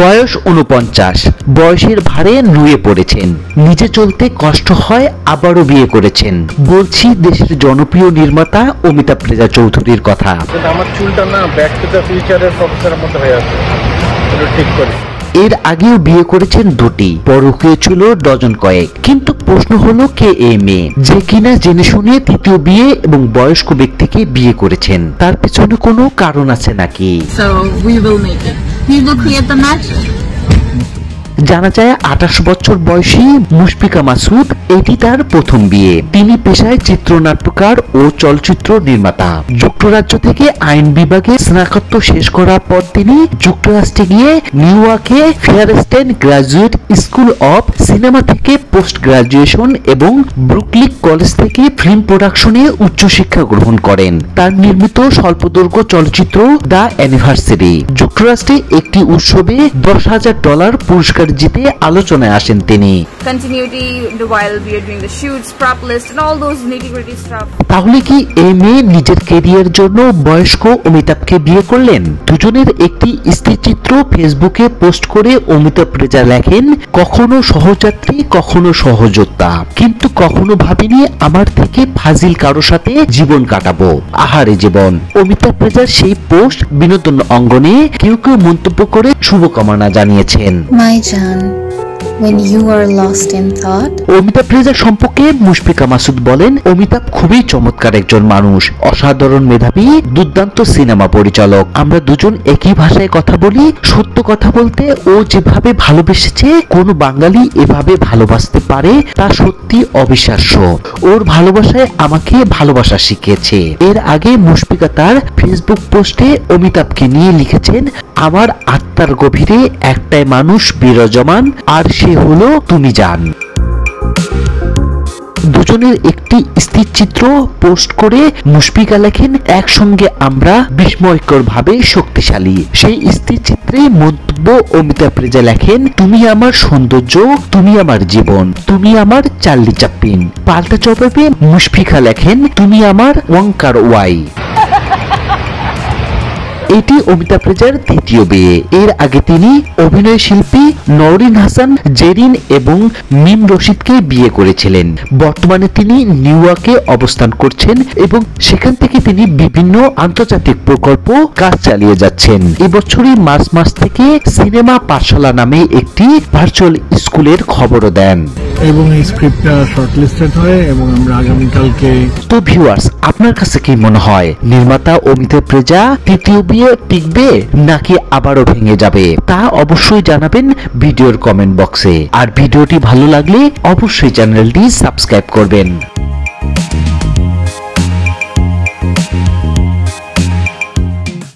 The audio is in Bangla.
বয়স ৪৯, বয়সের ভারে নুয়ে পড়েছেন, নিজে চলতে কষ্ট হয়, আবারও বিয়ে করেছেন। বলছি দেশের জনপ্রিয় নির্মাতা অমিতাভ রেজা চৌধুরীর কথা। আমার চুলটা না ব্যাক টু দ্য ফিউচারের প্রফেসরের মতো হয়ে আছে, ঠিক করে। এর আগেও বিয়ে করেছেন দুটি, পরকীয়া ছিল ডজন কয়েক। কিন্তু প্রশ্ন হলো কে এই মেয়ে যে কিনা জেনে শুনে তৃতীয় বিয়ে এবং বয়স্ক ব্যক্তিকে বিয়ে করেছেন? তার পেছনে কোনো কারণ আছে নাকি? জানা যায় ২৮ বছর বয়সী মুশফিকা মাসুদ এটি তার প্রথম বিয়ে। তিনি পেশায় চিত্রনাট্যকার ও চলচ্চিত্র নির্মাতা। যুক্তরাজ্য থেকে আইন বিভাগে স্নাতকোত্তর শেষ করার পর তিনি যুক্তরাষ্ট্রে গিয়ে নিউ ইয়র্কে ফেয়ারস্টেন গ্রাজুয়েট স্কুল অব সিনেমা থেকে পোস্ট গ্রাজুয়েশন এবং ব্রুকলিন কলেজ থেকে ফিল্ম প্রোডাকশনে উচ্চশিক্ষা গ্রহণ করেন। তার নির্মিত স্বল্পদৈর্ঘ্য চলচ্চিত্র দ্য অ্যানিভার্সারি যুক্তরাষ্ট্রে একটি উৎসবে $১০,০০০ পুরস্কার জিতে আলোচনায় আসেন তিনি। তাহলে কি এই মেয়ে নিজের ক্যারিয়ার জন্য বয়স্ক অমিতাভকে বিয়ে করলেন? দুজনের একটি স্থিরচিত্র ফেসবুকে পোস্ট করে অমিতাভ রেজা লেখেন, কখনো সহযাত্রী কখনো সহযোদ্ধা, কিন্তু কখনো ভাবিনি আমার থেকে ফাজিল কারো সাথে জীবন কাটাবো। আহারে জীবন। অমিতাভ রেজার সেই পোস্ট বিনোদন অঙ্গনে কেউ কেউ মন্তব্য করে শুভকামনা জানিয়েছেন। When you are lost in thought. Amitabh Reza সম্পর্কে মুশফিকা মাসুদ বলেন, অমিতাভ খুবই চমৎকার একজন মানুষ, অসাধারণ মেধাবী, দুর্দান্ত সিনেমা পরিচালক। আমরা দুজন একই ভাষায় কথা বলি। সত্য কথা বলতে ও যেভাবে ভালোবেসেছে কোনো বাঙালি এভাবে ভালোবাসতে পারে তা সত্যি অবিশ্বাস্য। ওর ভালোবাসায় আমাকে ভালোবাসা শিখিয়েছে। এর আগে মুশফিকা তার ফেসবুক পোস্টে অমিতাভকে নিয়ে লিখেছেন, আমার আত্মার গভীরে একটাই মানুষ বিরাজমান, আর সে হলো তুমি জান। দুজনের একটি স্থির চিত্র পোস্ট করে মুশফিকা লেখেন, একসঙ্গে আমরা বিস্ময়কর ভাবে শক্তিশালী। সেই স্থির চিত্রে মন্তব্য অমিতাভ রেজা লেখেন, তুমি আমার সৌন্দর্য, তুমি আমার জীবন, তুমি আমার চার্লি চ্যাপলিন। পাল্টা জবাবে মুশফিকা লেখেন, তুমি আমার ওয়াঙ্কার ওয়াই। এটি অমিতাভ রেজার তৃতীয় বিয়ে। এর আগে তিনি অভিনয় শিল্পী নওরিন হাসান জেরিন এবং মিম রশিদকে বিয়ে করেছিলেন। বর্তমানে তিনি নিউ ইয়র্কে অবস্থান করছেন এবং সেখান থেকে তিনি বিভিন্ন আন্তর্জাতিক প্রকল্প কাজ চালিয়ে যাচ্ছেন। এবছরই মার্চ মাস থেকে সিনেমা পাঠশালা নামে একটি ভার্চুয়াল স্কুলের খবরও দেন এবং এই স্ক্রিপ্টটা শর্টলিস্টেড হয় এবং আমরা আগামীকালকে। তো ভিউয়ার্স, আপনার কাছে কি মনে হয় নির্মাতা অমিতাভ রেজা তৃতীয় বিয়ে টিকবে নাকি আবারও ভেঙে যাবে? তা অবশ্যই জানাবেন ভিডিওর কমেন্ট বক্সে। আর ভিডিওটি ভালো লাগলে অবশ্যই চ্যানেলটি সাবস্ক্রাইব করবেন।